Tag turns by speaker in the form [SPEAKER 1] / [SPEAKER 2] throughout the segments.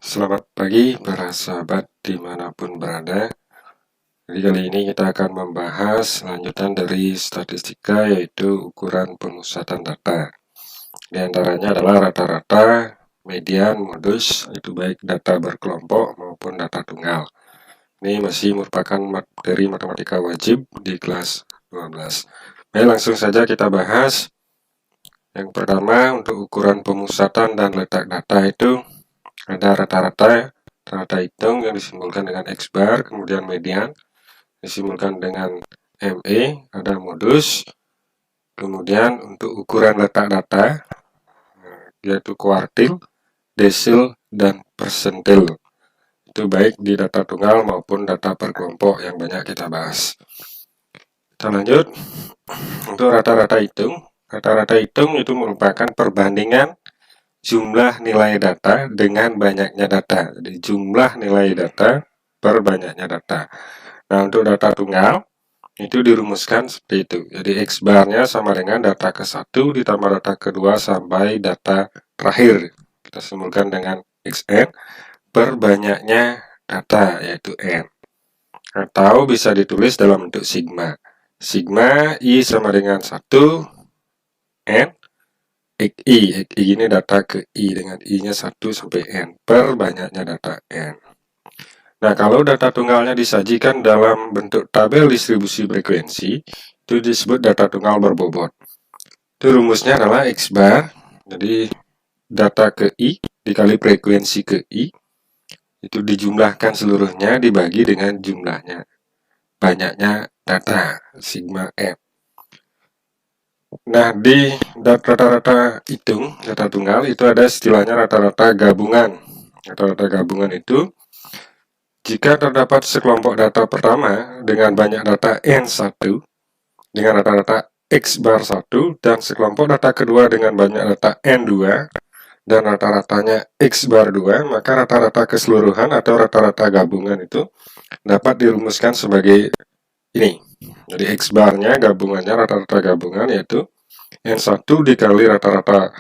[SPEAKER 1] Selamat pagi para sahabat dimanapun berada. Jadi kali ini kita akan membahas lanjutan dari statistika, yaitu ukuran pemusatan data. Di antaranya adalah rata-rata, median, modus, itu baik data berkelompok maupun data tunggal. Ini masih merupakan materi matematika wajib di kelas 12. Baik, langsung saja kita bahas. Yang pertama, untuk ukuran pemusatan dan letak data itu ada rata-rata hitung yang disimbolkan dengan X bar, kemudian median disimbolkan dengan ME, ada modus, kemudian untuk ukuran letak data yaitu kuartil, desil, dan persentil. Itu baik di data tunggal maupun data per kelompok yang banyak kita bahas. Kita lanjut. Untuk rata-rata hitung, itu merupakan perbandingan jumlah nilai data dengan banyaknya data. Jadi jumlah nilai data per banyaknya data. Nah, untuk data tunggal itu dirumuskan seperti itu. Jadi X barnya sama dengan data ke-1 ditambah data kedua sampai data terakhir. Kita simbolkan dengan Xn per banyaknya data, yaitu N. Atau bisa ditulis dalam bentuk sigma. Sigma I sama dengan 1 N XI ini data ke I dengan I-nya 1 sampai N per banyaknya data N. Nah, kalau data tunggalnya disajikan dalam bentuk tabel distribusi frekuensi, itu disebut data tunggal berbobot. Itu rumusnya adalah X bar, jadi data ke I dikali frekuensi ke I, itu dijumlahkan seluruhnya dibagi dengan jumlahnya, banyaknya data, sigma F. Nah, di rata-rata hitung, data tunggal, itu ada istilahnya rata-rata gabungan. Rata-rata gabungan itu, jika terdapat sekelompok data pertama dengan banyak data N1, dengan rata-rata X bar 1, dan sekelompok data kedua dengan banyak data N2, dan rata-ratanya X bar 2, maka rata-rata keseluruhan atau rata-rata gabungan itu dapat dirumuskan sebagai ini. Jadi X barnya gabungannya rata-rata gabungan yaitu N1 dikali rata-rata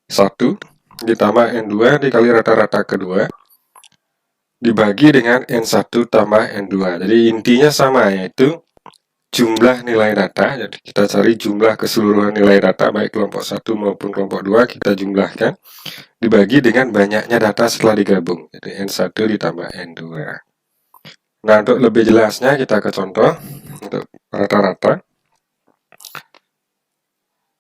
[SPEAKER 1] 1 ditambah N2 dikali rata-rata kedua dibagi dengan N1 tambah N2. Jadi intinya sama, yaitu jumlah nilai data. Jadi kita cari jumlah keseluruhan nilai data baik kelompok 1 maupun kelompok 2, kita jumlahkan dibagi dengan banyaknya data setelah digabung. Jadi N1 ditambah N2. Nah, untuk lebih jelasnya kita ke contoh untuk rata-rata.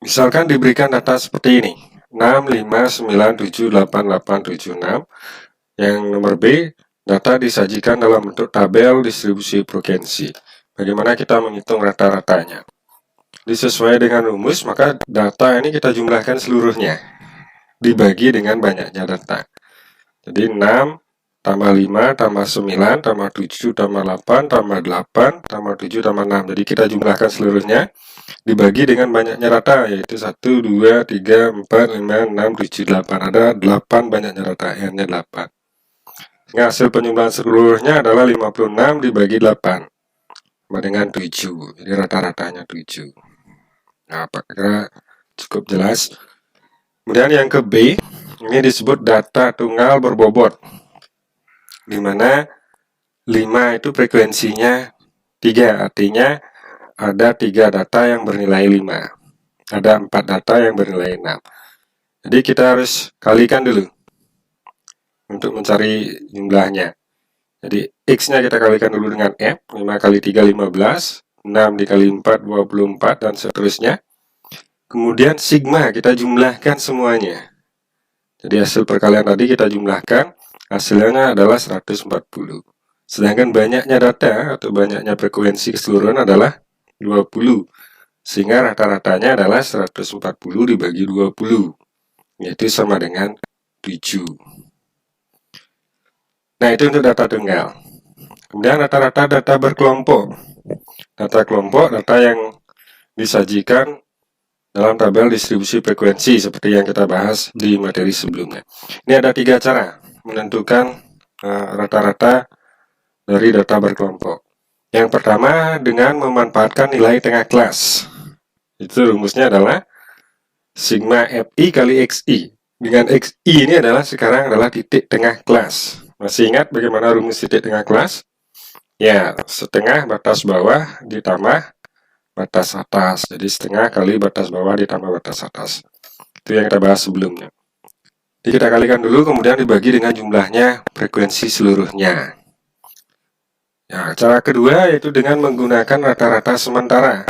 [SPEAKER 1] Misalkan diberikan data seperti ini, 6, 5, 9, 7, 8, 8, 7, 6. Yang nomor B, data disajikan dalam bentuk tabel distribusi frekuensi. Bagaimana kita menghitung rata-ratanya? Sesuai dengan rumus, maka data ini kita jumlahkan seluruhnya, dibagi dengan banyaknya data. Jadi 6 tambah 5 tambah 9 tambah 7 tambah 8 tambah 8 tambah 7 tambah 6. Jadi kita jumlahkan seluruhnya dibagi dengan banyaknya data, yaitu 1, 2, 3, 4, 5, 6, 7, 8. Ada 8 banyaknya data, N-nya 8. Nah, hasil penjumlahan seluruhnya adalah 56 dibagi 8 sama dengan 7. Jadi rata-ratanya 7. Nah, apakah cukup jelas? Kemudian yang ke B, ini disebut data tunggal berbobot, di mana 5 itu frekuensinya 3, artinya ada 3 data yang bernilai 5. Ada 4 data yang bernilai 6. Jadi kita harus kalikan dulu untuk mencari jumlahnya. Jadi X-nya kita kalikan dulu dengan F, 5 kali 3, 15, 6 dikali 4, 24, dan seterusnya. Kemudian sigma kita jumlahkan semuanya. Jadi hasil perkalian tadi kita jumlahkan, hasilnya adalah 140. Sedangkan banyaknya data atau banyaknya frekuensi keseluruhan adalah 20. Sehingga rata-ratanya adalah 140 dibagi 20, yaitu sama dengan 7. Nah, itu untuk data tunggal. Kemudian rata-rata data berkelompok. Data kelompok, data yang disajikan dalam tabel distribusi frekuensi seperti yang kita bahas di materi sebelumnya. Ini ada 3 cara menentukan rata-rata dari data berkelompok. Yang pertama dengan memanfaatkan nilai tengah kelas. Itu rumusnya adalah sigma FI kali XI. dengan XI ini sekarang adalah titik tengah kelas. Masih ingat bagaimana rumus titik tengah kelas? Ya, setengah batas bawah ditambah batas atas. Jadi setengah kali batas bawah ditambah batas atas. Itu yang kita bahas sebelumnya. Jadi kita kalikan dulu, kemudian dibagi dengan jumlahnya frekuensi seluruhnya. Ya, cara kedua yaitu dengan menggunakan rata-rata sementara,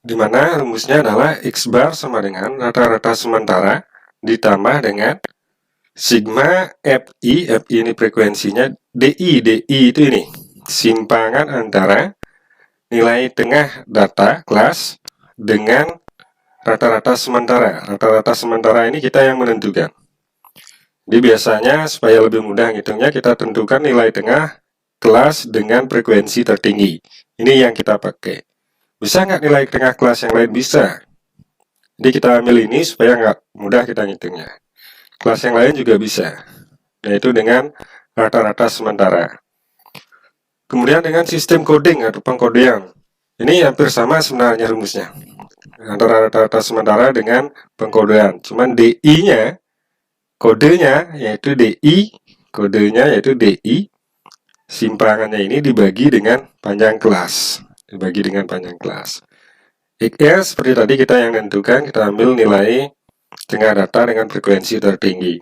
[SPEAKER 1] di mana rumusnya adalah X bar sama dengan rata-rata sementara ditambah dengan sigma FI ini frekuensinya, DI itu ini, simpangan antara nilai tengah data kelas dengan rata-rata sementara. Rata-rata sementara ini kita yang menentukan. Jadi biasanya supaya lebih mudah ngitungnya, kita tentukan nilai tengah kelas dengan frekuensi tertinggi. Ini yang kita pakai. Bisa nggak nilai tengah kelas yang lain? Bisa. Jadi kita ambil ini supaya nggak mudah kita ngitungnya. Kelas yang lain juga bisa, yaitu dengan rata-rata sementara. Kemudian dengan sistem coding atau pengkodean. Ini hampir sama sebenarnya rumusnya, antara rata-rata sementara dengan pengkodean. Cuman DI-nya, kodenya yaitu DI, simpangannya ini dibagi dengan panjang kelas. XS seperti tadi kita yang menentukan, kita ambil nilai tengah data dengan frekuensi tertinggi.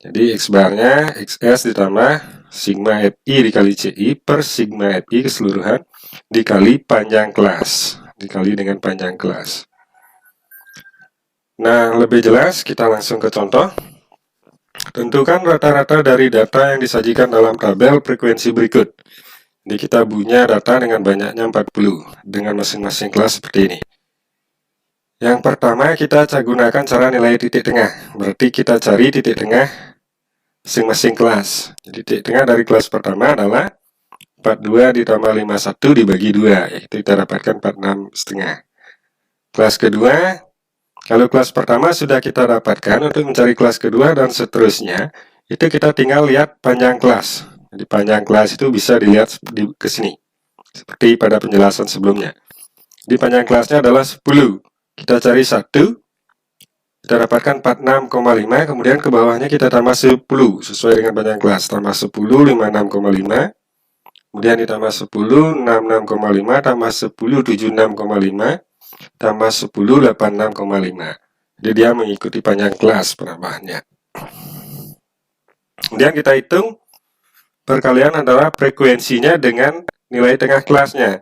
[SPEAKER 1] Jadi X barnya XS ditambah sigma FI dikali CI per sigma FI keseluruhan dikali panjang kelas, dikali dengan panjang kelas. Nah, lebih jelas kita langsung ke contoh. Tentukan rata-rata dari data yang disajikan dalam tabel frekuensi berikut. Jadi kita punya data dengan banyaknya 40 dengan masing-masing kelas seperti ini. Yang pertama kita gunakan cara nilai titik tengah. Berarti kita cari titik tengah masing-masing kelas. Jadi titik tengah dari kelas pertama adalah 42 ditambah 51 dibagi 2, yaitu kita dapatkan 46,5. Kelas kedua, kalau kelas pertama sudah kita dapatkan, untuk mencari kelas kedua dan seterusnya, itu kita tinggal lihat panjang kelas. Jadi panjang kelas itu bisa dilihat ke sini, seperti pada penjelasan sebelumnya. Jadi panjang kelasnya adalah 10. Kita cari 1, kita dapatkan 46,5, kemudian ke bawahnya kita tambah 10 sesuai dengan panjang kelas, tambah 10 56,5, kemudian ditambah 10 66,5, tambah 10 76,5, tambah 10 86,5. Jadi dia mengikuti panjang kelas penambahannya. Kemudian kita hitung perkalian antara frekuensinya dengan nilai tengah kelasnya.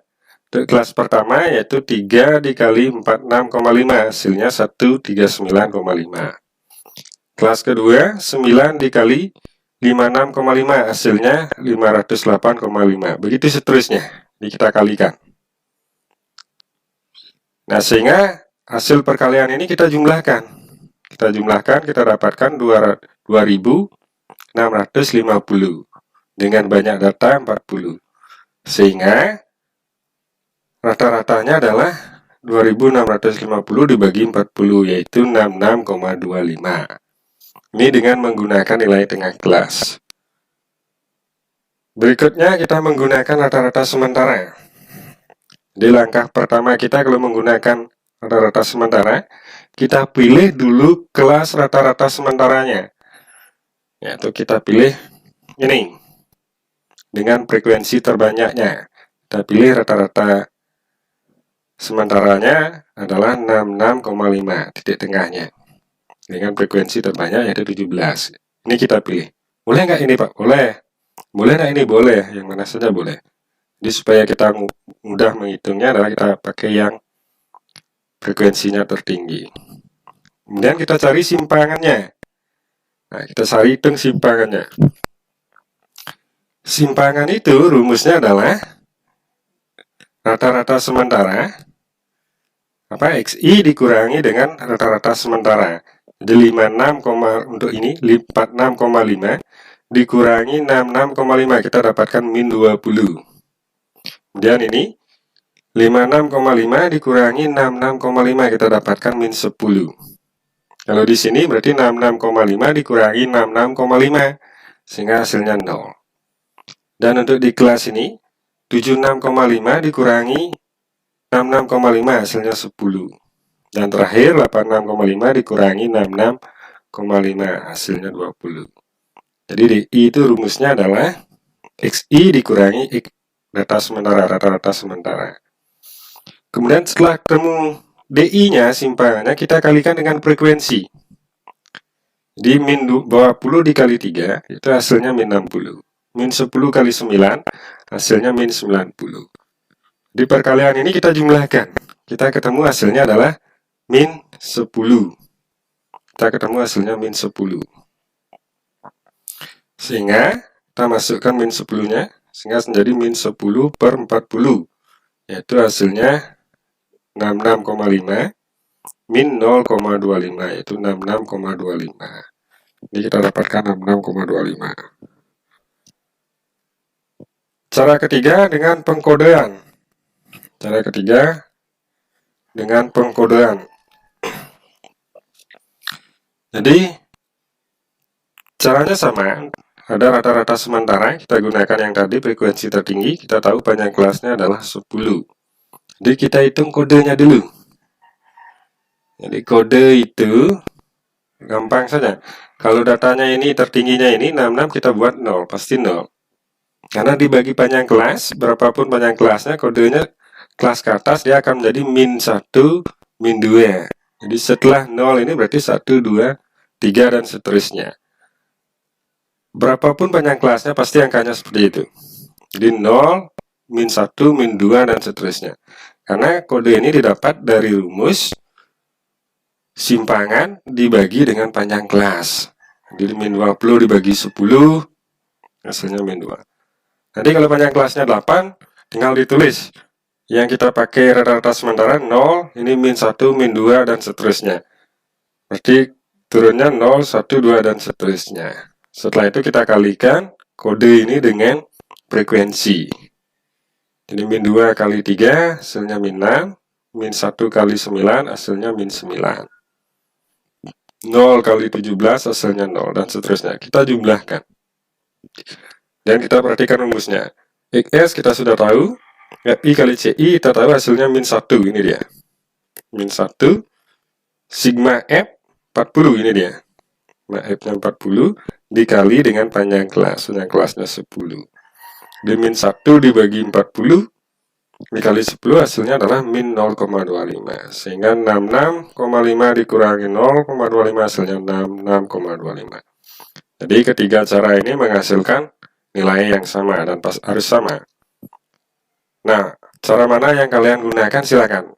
[SPEAKER 1] Untuk kelas pertama yaitu 3 dikali 46,5, hasilnya 139,5. Kelas kedua 9 dikali 56,5, hasilnya 508,5. Begitu seterusnya. Jadi kita kalikan. Nah, sehingga hasil perkalian ini kita jumlahkan. Kita dapatkan 2650 dengan banyak data 40. Sehingga rata-ratanya adalah 2650 dibagi 40, yaitu 66,25. Ini dengan menggunakan nilai tengah kelas. Berikutnya kita menggunakan rata-rata sementara. Di langkah pertama kita kalau menggunakan rata-rata sementara, kita pilih dulu kelas rata-rata sementaranya. Yaitu kita pilih ini dengan frekuensi terbanyaknya. Kita pilih rata-rata sementaranya adalah 66,5, titik tengahnya, dengan frekuensi terbanyak yaitu 17. Ini kita pilih. Boleh nggak ini Pak? Boleh. Boleh nggak ini? Boleh. Yang mana saja boleh. Jadi supaya kita mudah menghitungnya adalah kita pakai yang frekuensinya tertinggi. Kemudian kita cari simpangannya. Nah, kita cari hitung simpangannya. Simpangan itu rumusnya adalah rata-rata sementara XI dikurangi dengan rata-rata sementara. Jadi 56, untuk ini 46,5 dikurangi 66,5, kita dapatkan min 20. Kemudian ini 56,5 dikurangi 66,5, kita dapatkan min 10. Kalau di sini berarti 66,5 dikurangi 66,5, sehingga hasilnya 0. Dan untuk di kelas ini 76,5 dikurangi 66,5, hasilnya 10. Dan terakhir 86,5 dikurangi 66,5, hasilnya 20. Jadi DI itu rumusnya adalah XI dikurangi data sementara, rata-rata sementara. Kemudian setelah ketemu DI-nya, simpangannya, kita kalikan dengan frekuensi. Di min 20 dikali 3, itu hasilnya min 60. Min 10 kali 9, hasilnya min 90. Di perkalian ini kita jumlahkan. Kita ketemu hasilnya adalah min 10. Kita ketemu hasilnya min 10. Sehingga kita masukkan min 10-nya, sehingga menjadi min 10 per 40. Yaitu hasilnya 66,5 min 0,25, yaitu 66,25. Jadi kita dapatkan 66,25. Cara ketiga dengan pengkodean. Cara ketiga dengan pengkodean. Jadi caranya sama. Ada rata-rata sementara, kita gunakan yang tadi frekuensi tertinggi, kita tahu panjang kelasnya adalah 10. Jadi kita hitung kodenya dulu. Jadi kode itu gampang saja. Kalau datanya ini tertingginya ini 66, kita buat 0, pasti 0. Karena dibagi panjang kelas, berapapun panjang kelasnya, kodenya kelas ke atas dia akan menjadi min 1, min 2. Jadi setelah 0 ini berarti 1, 2, 3 dan seterusnya. Berapapun panjang kelasnya pasti angkanya seperti itu. Jadi 0, min 1, min 2 dan seterusnya. Karena kode ini didapat dari rumus simpangan dibagi dengan panjang kelas. Jadi min 20 dibagi 10, hasilnya min 2. Nanti kalau panjang kelasnya 8, tinggal ditulis. Yang kita pakai rata-rata sementara 0, ini min 1, min 2, dan seterusnya. Berarti turunnya 0, 1, 2, dan seterusnya. Setelah itu kita kalikan kode ini dengan frekuensi. Jadi min 2 kali 3, hasilnya min 6. Min 1 kali 9, hasilnya min 9. 0 kali 17, hasilnya 0, dan seterusnya. Kita jumlahkan. Dan kita perhatikan rumusnya. XS kita sudah tahu. FI kali CI kita tahu hasilnya min 1, ini dia. Min 1. Sigma F 40, ini dia. Nah, F-nya 40 dikali dengan panjang kelas. Panjang kelasnya 10. Di min 1 dibagi 40 dikali 10 hasilnya adalah min 0,25. Sehingga 66,5 dikurangi 0,25 hasilnya 66,25. Jadi ketiga cara ini menghasilkan nilai yang sama dan harus sama. Nah, cara mana yang kalian gunakan silakan.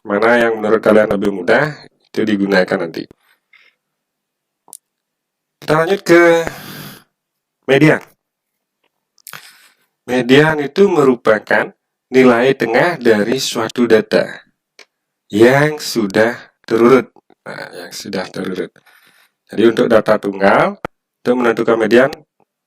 [SPEAKER 1] Mana yang menurut kalian lebih mudah itu digunakan nanti. Kita lanjut ke median. Median itu merupakan nilai tengah dari suatu data yang sudah terurut. Nah, yang sudah terurut. Jadi untuk data tunggal, untuk menentukan median,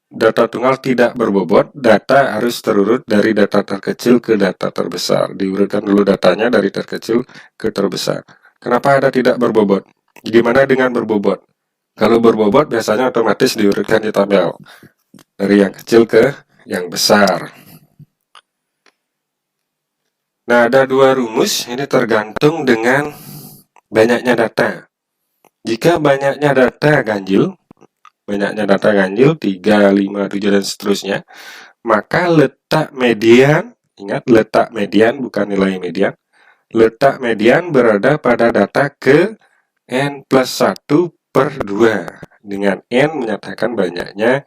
[SPEAKER 1] data tunggal tidak berbobot, data harus terurut dari data terkecil ke data terbesar. Diurutkan dulu datanya dari terkecil ke terbesar. Kenapa ada tidak berbobot? Gimana dengan berbobot? Kalau berbobot biasanya otomatis diurutkan di tabel dari yang kecil ke yang besar. Nah, ada dua rumus, ini tergantung dengan banyaknya data. Jika banyaknya data ganjil, 3, 5, 7, dan seterusnya, maka letak median, ingat letak median bukan nilai median, letak median berada pada data ke n plus 1 per 2, dengan n menyatakan banyaknya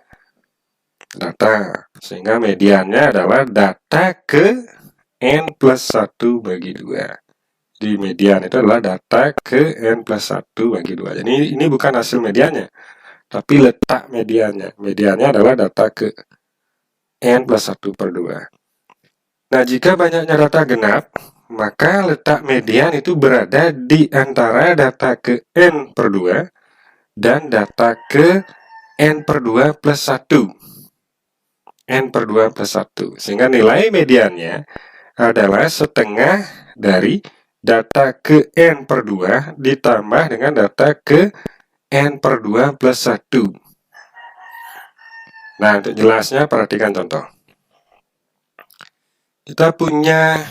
[SPEAKER 1] data, sehingga mediannya adalah data ke n plus 1 bagi 2. Di median itu adalah data ke n plus 1 bagi 2. Jadi ini bukan hasil mediannya, tapi letak mediannya. Mediannya adalah data ke n plus 1 per 2. Nah, jika banyaknya data genap, maka letak median itu berada di antara data ke n per 2 dan data ke n per 2 plus 1. N per 2 plus 1. Sehingga nilai mediannya adalah setengah dari data ke n per 2 ditambah dengan data ke n per 2 plus 1. Nah, untuk jelasnya perhatikan contoh. Kita punya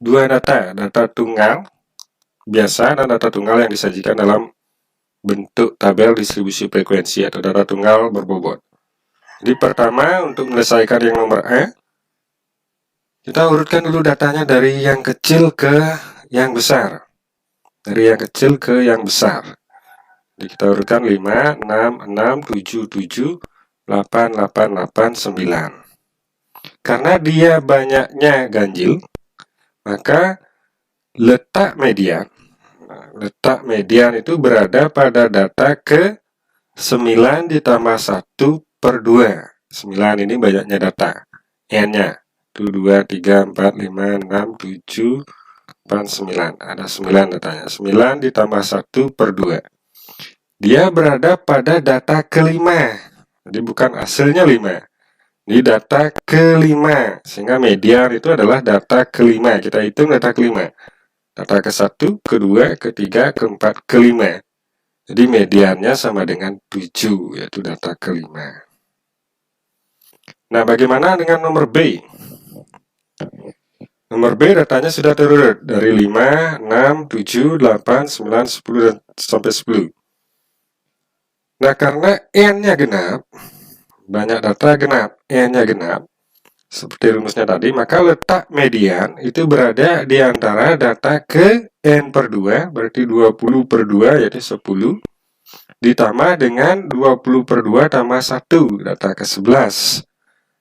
[SPEAKER 1] dua data tunggal biasa dan data tunggal yang disajikan dalam bentuk tabel distribusi frekuensi atau data tunggal berbobot. Jadi pertama, untuk menyelesaikan yang nomor A, kita urutkan dulu datanya dari yang kecil ke yang besar. Dari yang kecil ke yang besar. Jadi kita urutkan 5, 6, 6, 7, 7, 8, 8, 8, 9. Karena dia banyaknya ganjil, maka letak median itu berada pada data ke 9 ditambah 1 per 2. 9 ini banyaknya data. N-nya. 1, 2, 3, 4, 5, 6, 7, 8, 9. Ada 9 datanya. 9 ditambah 1 per 2. Dia berada pada data kelima. Jadi bukan hasilnya 5. Ini data kelima. Sehingga median itu adalah data kelima. Kita hitung data kelima. Data ke-1, ke-2, ke-3, ke-4, ke-5. Jadi mediannya sama dengan 7, yaitu data kelima. Nah, bagaimana dengan nomor B? Nomor B datanya sudah terurut dari 5, 6, 7, 8, 9, 10, dan sampai 10. Nah, karena N-nya genap, banyak data genap, N-nya genap, seperti rumusnya tadi, maka letak median itu berada di antara data ke N per 2, berarti 20 per 2, yaitu 10, ditambah dengan 20 per 2 tambah 1, data ke-11.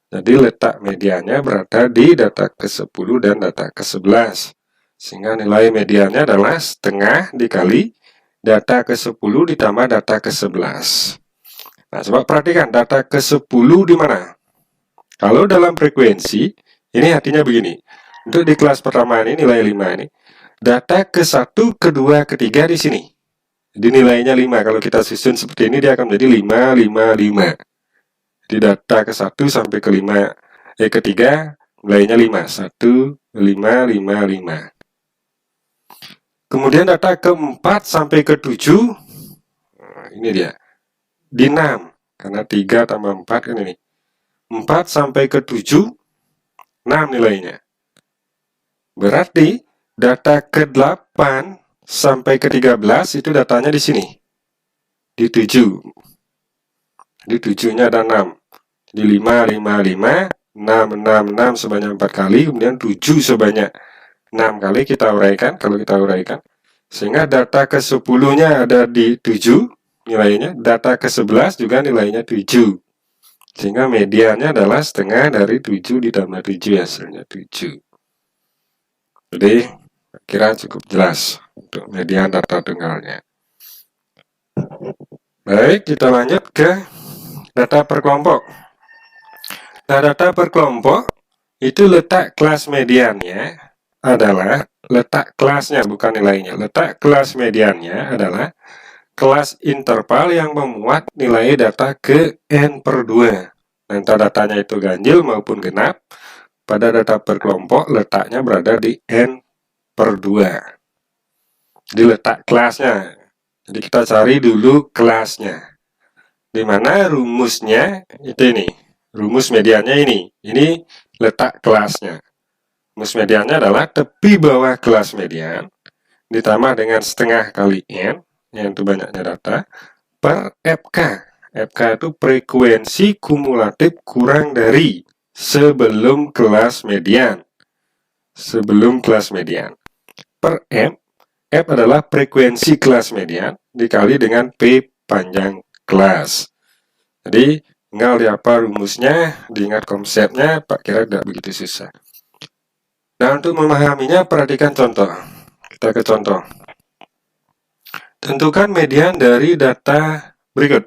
[SPEAKER 1] Jadi letak mediannya berada di data ke-10 dan data ke-11. Sehingga nilai mediannya adalah setengah dikali data ke-10 ditambah data ke-11. Nah, coba perhatikan data ke-10 di mana? Kalau dalam frekuensi, ini artinya begini. Untuk di kelas pertama ini nilai 5 ini. Data ke-1, ke-2, ke-3 di sini. Jadi nilainya 5. Kalau kita susun seperti ini, dia akan menjadi 5, 5, 5. Di data ke-1 sampai ke-3, nilainya 5. 1, 5, 5, 5. Kemudian data ke-4 sampai ke-7, ini dia. Di 6. Karena 3 tambah 4 kan ini. 4 sampai ke-7, 6 nilainya. Berarti data ke-8 sampai ke-13 itu datanya di sini. Di 7. Di 7-nya ada 6. Jadi 5, 5, 5, 6, 6, 6 sebanyak 4 kali, kemudian 7 sebanyak 6 kali kita uraikan, kalau kita uraikan. Sehingga data ke-10-nya ada di 7 nilainya, data ke-11 juga nilainya 7. Sehingga mediannya adalah setengah dari 7 ditambah 7, hasilnya 7. Jadi, kira cukup jelas untuk median data tunggalnya. Baik, kita lanjut ke data per kelompok. Nah, data per kelompok itu letak kelas mediannya adalah letak kelasnya, bukan nilainya. Letak kelas mediannya adalah kelas interval yang memuat nilai data ke N per 2. Entah datanya itu ganjil maupun genap, pada data per kelompok letaknya berada di N per 2. Di letak kelasnya. Jadi kita cari dulu kelasnya. Di mana rumusnya itu ini. Rumus mediannya ini. Ini letak kelasnya. Rumus mediannya adalah tepi bawah kelas median ditambah dengan setengah kali N, yang itu banyaknya data, per FK. FK itu frekuensi kumulatif kurang dari sebelum kelas median. Sebelum kelas median. Per M, F adalah frekuensi kelas median dikali dengan P panjang kelas. Jadi, tinggal dihafal rumusnya, diingat konsepnya, Pak kira tidak begitu susah. Nah, untuk memahaminya, perhatikan contoh. Kita ke contoh. Tentukan median dari data berikut.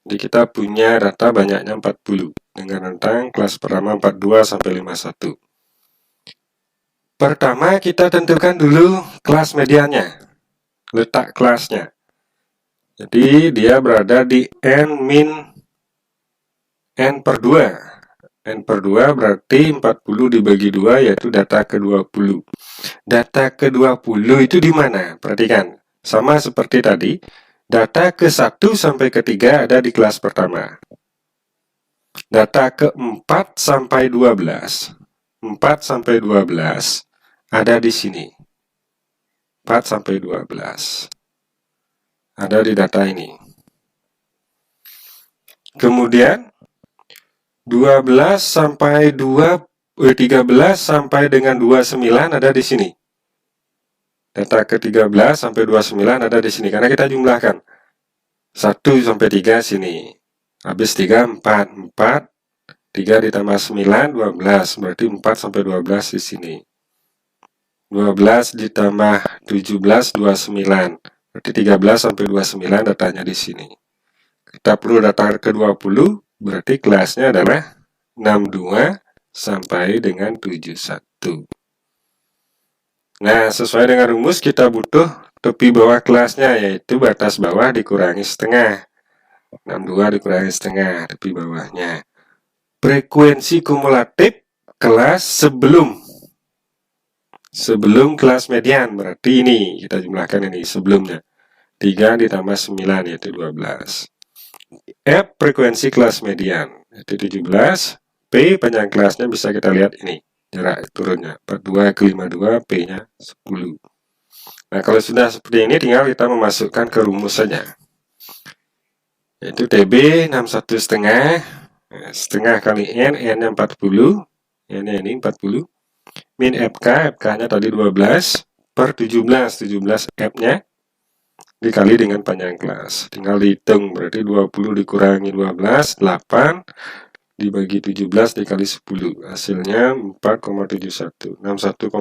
[SPEAKER 1] Jadi kita punya data banyaknya 40 dengan rentang kelas pertama 42 sampai 51. Pertama kita tentukan dulu kelas mediannya, letak kelasnya. Jadi dia berada di N min N per 2. N per 2 berarti 40 dibagi 2 yaitu data ke-20. Data ke-20 itu di mana? Perhatikan. Sama seperti tadi, data ke-1 sampai ke-3 ada di kelas pertama. Data ke-4 sampai 12. 4 sampai 12 ada di sini. 4 sampai 12. Ada di data ini. Kemudian 13 sampai 13 sampai dengan 29 ada di sini. Data ke-13 sampai 29 ada di sini karena kita jumlahkan. 1 sampai 3 sini. Habis 3 4, 3 ditambah 9 12, berarti 4 sampai 12 di sini. 12 ditambah 17 29. Berarti 13 sampai 29 datanya di sini. Kita perlu data ke-20, berarti kelasnya adalah 62 sampai dengan 71. Nah, sesuai dengan rumus kita butuh tepi bawah kelasnya, yaitu batas bawah dikurangi setengah. 62 dikurangi setengah, tepi bawahnya. Frekuensi kumulatif kelas sebelum kelas median, berarti ini kita jumlahkan ini sebelumnya. 3 ditambah 9 yaitu 12. F frekuensi kelas median yaitu 17. P panjang kelasnya bisa kita lihat ini, jarak turunnya 42 ke 52, P nya 10. Nah, kalau sudah seperti ini tinggal kita memasukkan ke rumus saja, yaitu TB 61 setengah, setengah kali N, N nya 40, N nya ini 40, min FK, FK nya tadi 12, per 17, 17 F nya dikali dengan panjang kelas. Tinggal dihitung, berarti 20 dikurangi 12, 8, dibagi 17 dikali 10, hasilnya 4,71. 61,5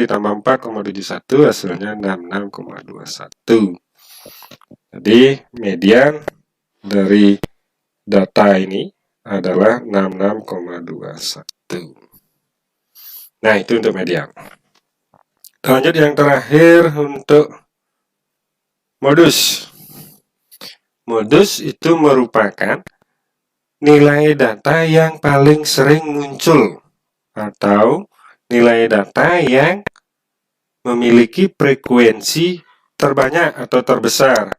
[SPEAKER 1] ditambah 4,71, hasilnya 66,21. Jadi median dari data ini adalah 66,21. Nah, itu untuk median. Lanjut yang terakhir untuk modus. Modus itu merupakan nilai data yang paling sering muncul atau nilai data yang memiliki frekuensi terbanyak atau terbesar.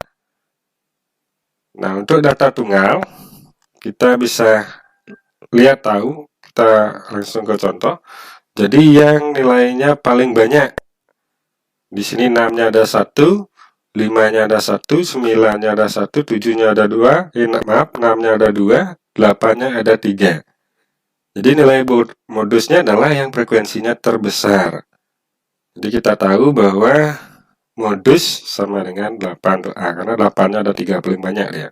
[SPEAKER 1] Nah, untuk data tunggal kita bisa lihat tahu, kita langsung ke contoh. Jadi yang nilainya paling banyak di sini 6-nya ada 1, 5-nya ada 1, 9-nya ada 1, 7-nya ada 2, 6-nya ada 2, 8-nya ada 3. Jadi nilai modusnya adalah yang frekuensinya terbesar. Jadi kita tahu bahwa modus sama dengan 8 untuk A, karena 8-nya ada 3 paling banyak ya.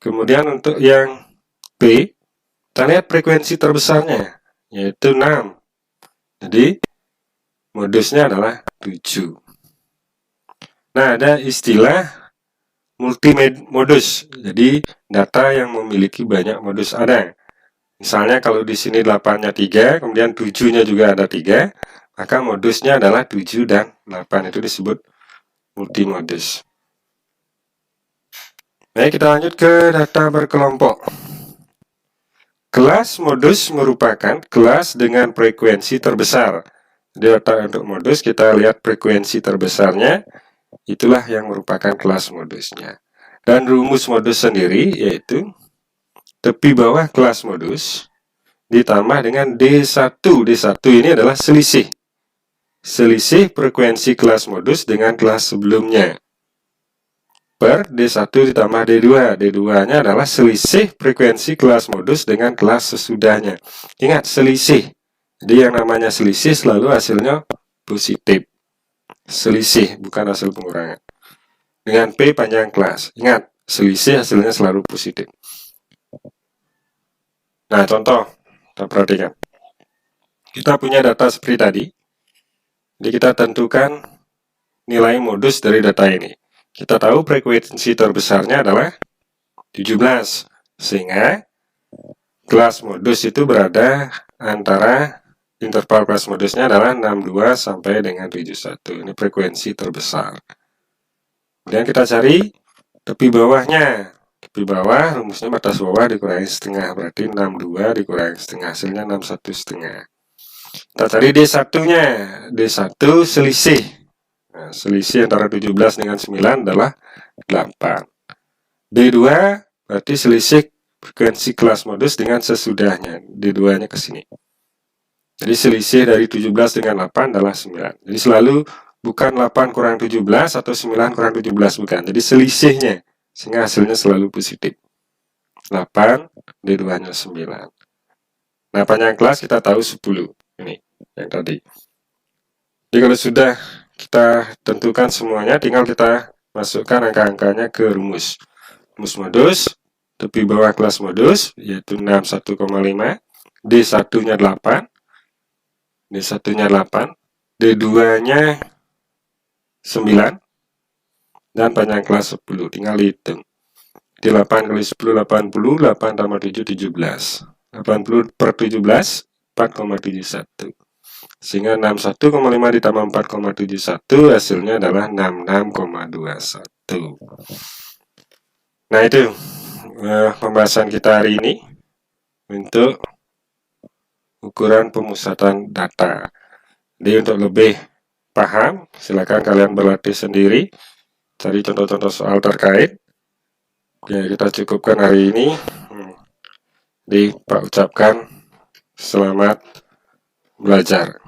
[SPEAKER 1] Kemudian untuk yang B, kita lihat frekuensi terbesarnya, yaitu 6. Jadi modusnya adalah 7. Nah, ada istilah multimodus. Jadi data yang memiliki banyak modus ada. Misalnya kalau di sini 8-nya 3, kemudian 7-nya juga ada 3, maka modusnya adalah 7 dan 8. Itu disebut multimodus. Baik, kita lanjut ke data berkelompok. Kelas modus merupakan kelas dengan frekuensi terbesar. Data untuk modus kita lihat frekuensi terbesarnya, itulah yang merupakan kelas modusnya. Dan rumus modus sendiri yaitu tepi bawah kelas modus ditambah dengan D1. D1 ini adalah selisih frekuensi kelas modus dengan kelas sebelumnya, per D1 ditambah D2. D2-nya adalah selisih frekuensi kelas modus dengan kelas sesudahnya. Ingat, selisih. Jadi yang namanya selisih selalu hasilnya positif. Selisih, bukan hasil pengurangan. Dengan P panjang kelas. Ingat, selisih hasilnya selalu positif. Nah, contoh. Kita perhatikan. Kita punya data seperti tadi. Jadi kita tentukan nilai modus dari data ini. Kita tahu frekuensi terbesarnya adalah 17. Sehingga kelas modus itu berada antara interval kelas modusnya adalah 62 sampai dengan 71. Ini frekuensi terbesar. Kemudian kita cari tepi bawahnya. Tepi bawah, rumusnya batas bawah dikurangi setengah. Berarti 62 dikurangi setengah. Hasilnya 61 setengah. Kita cari D1-nya. D1 selisih. Nah, selisih antara 17 dengan 9 adalah 8. D2 berarti selisih frekuensi kelas modus dengan sesudahnya. D2-nya ke sini. Jadi selisih dari 17 dengan 8 adalah 9. Jadi selalu bukan 8 kurang 17 atau 9 kurang 17, bukan. Jadi selisihnya, sehingga hasilnya selalu positif. 8, D2-nya 9. Nah, panjang kelas kita tahu 10. Ini, yang tadi. Jadi kalau sudah kita tentukan semuanya, tinggal kita masukkan angka-angkanya ke rumus. Rumus modus, tepi bawah kelas modus, yaitu 61,5, D1-nya 8, D1-nya 8, D2-nya 9, dan panjang kelas 10. Tinggal hitung. Di 8 kali 10, 80, 8 tambah 7, 17. 80 per 17, 4,71. Sehingga 61,5 ditambah 4,71 hasilnya adalah 66,21. Nah, itu pembahasan kita hari ini untuk ukuran pemusatan data. Jadi untuk lebih paham, silakan kalian berlatih sendiri, cari contoh-contoh soal terkait. Ya, kita cukupkan hari ini. Jadi Pak ucapkan selamat belajar.